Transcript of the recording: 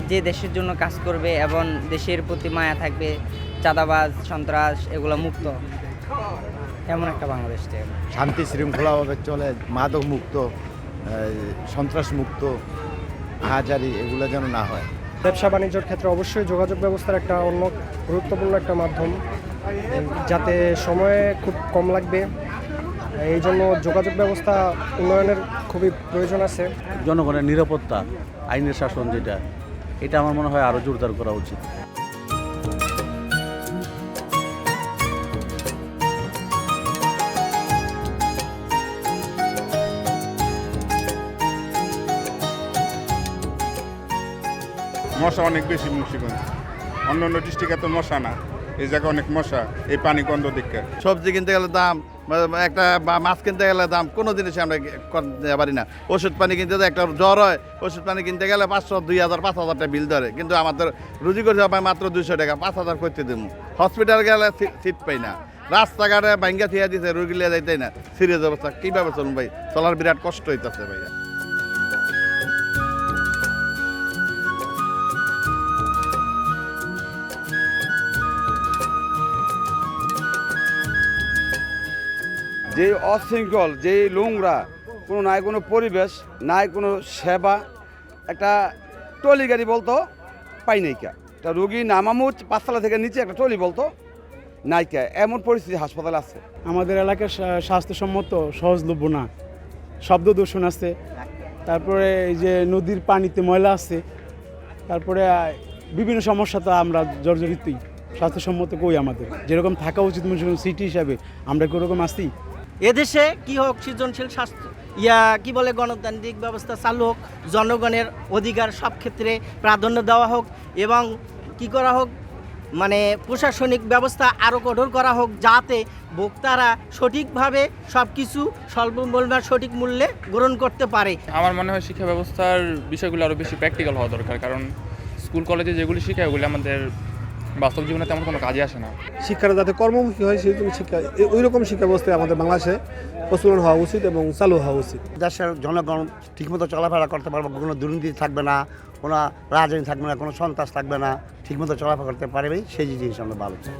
যে দেশের জন্য কাজ করবে এবং দেশের প্রতি মায়া থাকবে, চাঁদাবাজ সন্ত্রাস এগুলো মুক্ত, এমন একটা বাংলাদেশ চাই। শান্তি শৃঙ্খলাভাবে চলে, মাদক মুক্ত, সন্ত্রাস মুক্ত, হাজারি এগুলো যেন না হয়। ব্যবসা বাণিজ্যের ক্ষেত্রে অবশ্যই যোগাযোগ ব্যবস্থার একটা অন্য গুরুত্বপূর্ণ একটা মাধ্যম, যাতে সময়ে খুব কম লাগবে, এই জন্য যোগাযোগ ব্যবস্থা উন্নয়নের খুবই প্রয়োজন আছে। জনগণের নিরাপত্তা, আইনের শাসন যেটা, এটা আমার মনে হয় আরও জোরদার করা উচিত। মশা অনেক বেশি মুন্সিগঞ্জ, অন্য অন্য ডিস্ট্রিক্টে তো মশা না, এই জায়গায় অনেক মশা, এই পানি গন্ধ দিকে। সবজি কিনতে গেলে দাম, একটা মাছ কিনতে গেলে দাম, কোনো জিনিসে আমরা করতে পারি না। ওষুধ পানি কিনতে একটা জ্বর হয়, ওষুধ পানি কিনতে গেলে 500, 2000, 5000 টাকা বিল ধরে, কিন্তু আমাদের রুজি করতে হবে মাত্র 200 টাকা, 5000 করতে দেব। হসপিটাল গেলে সিট পাই না, রাস্তাঘাটে ভাঙ্গা থিয়া দিছে, রুগী লিয়ে যাইতেই না, সিরিয়াস অবস্থা। কীভাবে চলুন ভাই, চলার বিরাট কষ্ট হইতেছে ভাই। যে অশৃঙ্খল, যে নোংরা, কোনো নাই কোনো পরিবেশ, নাই কোনো সেবা, একটা টলি গাড়ি বলতো পাই নাইকা, একটা রুগী নামামু 5 তলা থেকে নিচে একটা টলি বলতো নাইকা, এমন পরিস্থিতি হাসপাতালে আছে। আমাদের এলাকার স্বাস্থ্যসম্মত সহজলভ্য না, শব্দ দূষণ আছে, তারপরে এই যে নদীর পানিতে ময়লা আছে, তারপরে বিভিন্ন সমস্যা তো আমরা জর্জরিতই। স্বাস্থ্যসম্মত কই আমাদের যেরকম থাকা উচিত সিটি হিসাবে, আমরা কীরকম আসি। এদেশে কি হোক, সৃজনশীল স্বাস্থ্য কি বলে গণতান্ত্রিক ব্যবস্থা চালু হোক, জনগণের অধিকার সব ক্ষেত্রে প্রাধান্য দেওয়া হোক, এবং কি করা হোক, মানে প্রশাসনিক ব্যবস্থা আরও কঠোর করা হোক, যাতে ভোক্তারা সঠিকভাবে সব কিছু স্বল্প মূল্যে সঠিক মূল্যে গ্রহণ করতে পারে। আমার মনে হয় শিক্ষা ব্যবস্থার বিষয়গুলো আরও বেশি প্র্যাকটিক্যাল হওয়া দরকার, কারণ স্কুল কলেজে যেগুলি শেখায় ওগুলি আমাদের বাস্তব জীবনে তেমন কোনো কাজে আসে না। শিক্ষাটা যাতে কর্মমুখী হয় সেই জন্য শিক্ষা, ওই রকম শিক্ষা ব্যবস্থা আমাদের বাংলাদেশে প্রচলন হওয়া উচিত এবং চালু হওয়া উচিত। দেশের জনগণ ঠিকমতো চলাফেরা করতে পারবে, কোনো দুর্নীতি থাকবে না, কোনো রাজনীতি থাকবে না, কোনো সন্ত্রাস থাকবে না, ঠিকমতো চলাফেরা করতে পারবে, সেই জিনিস আমরা ভালো চাই।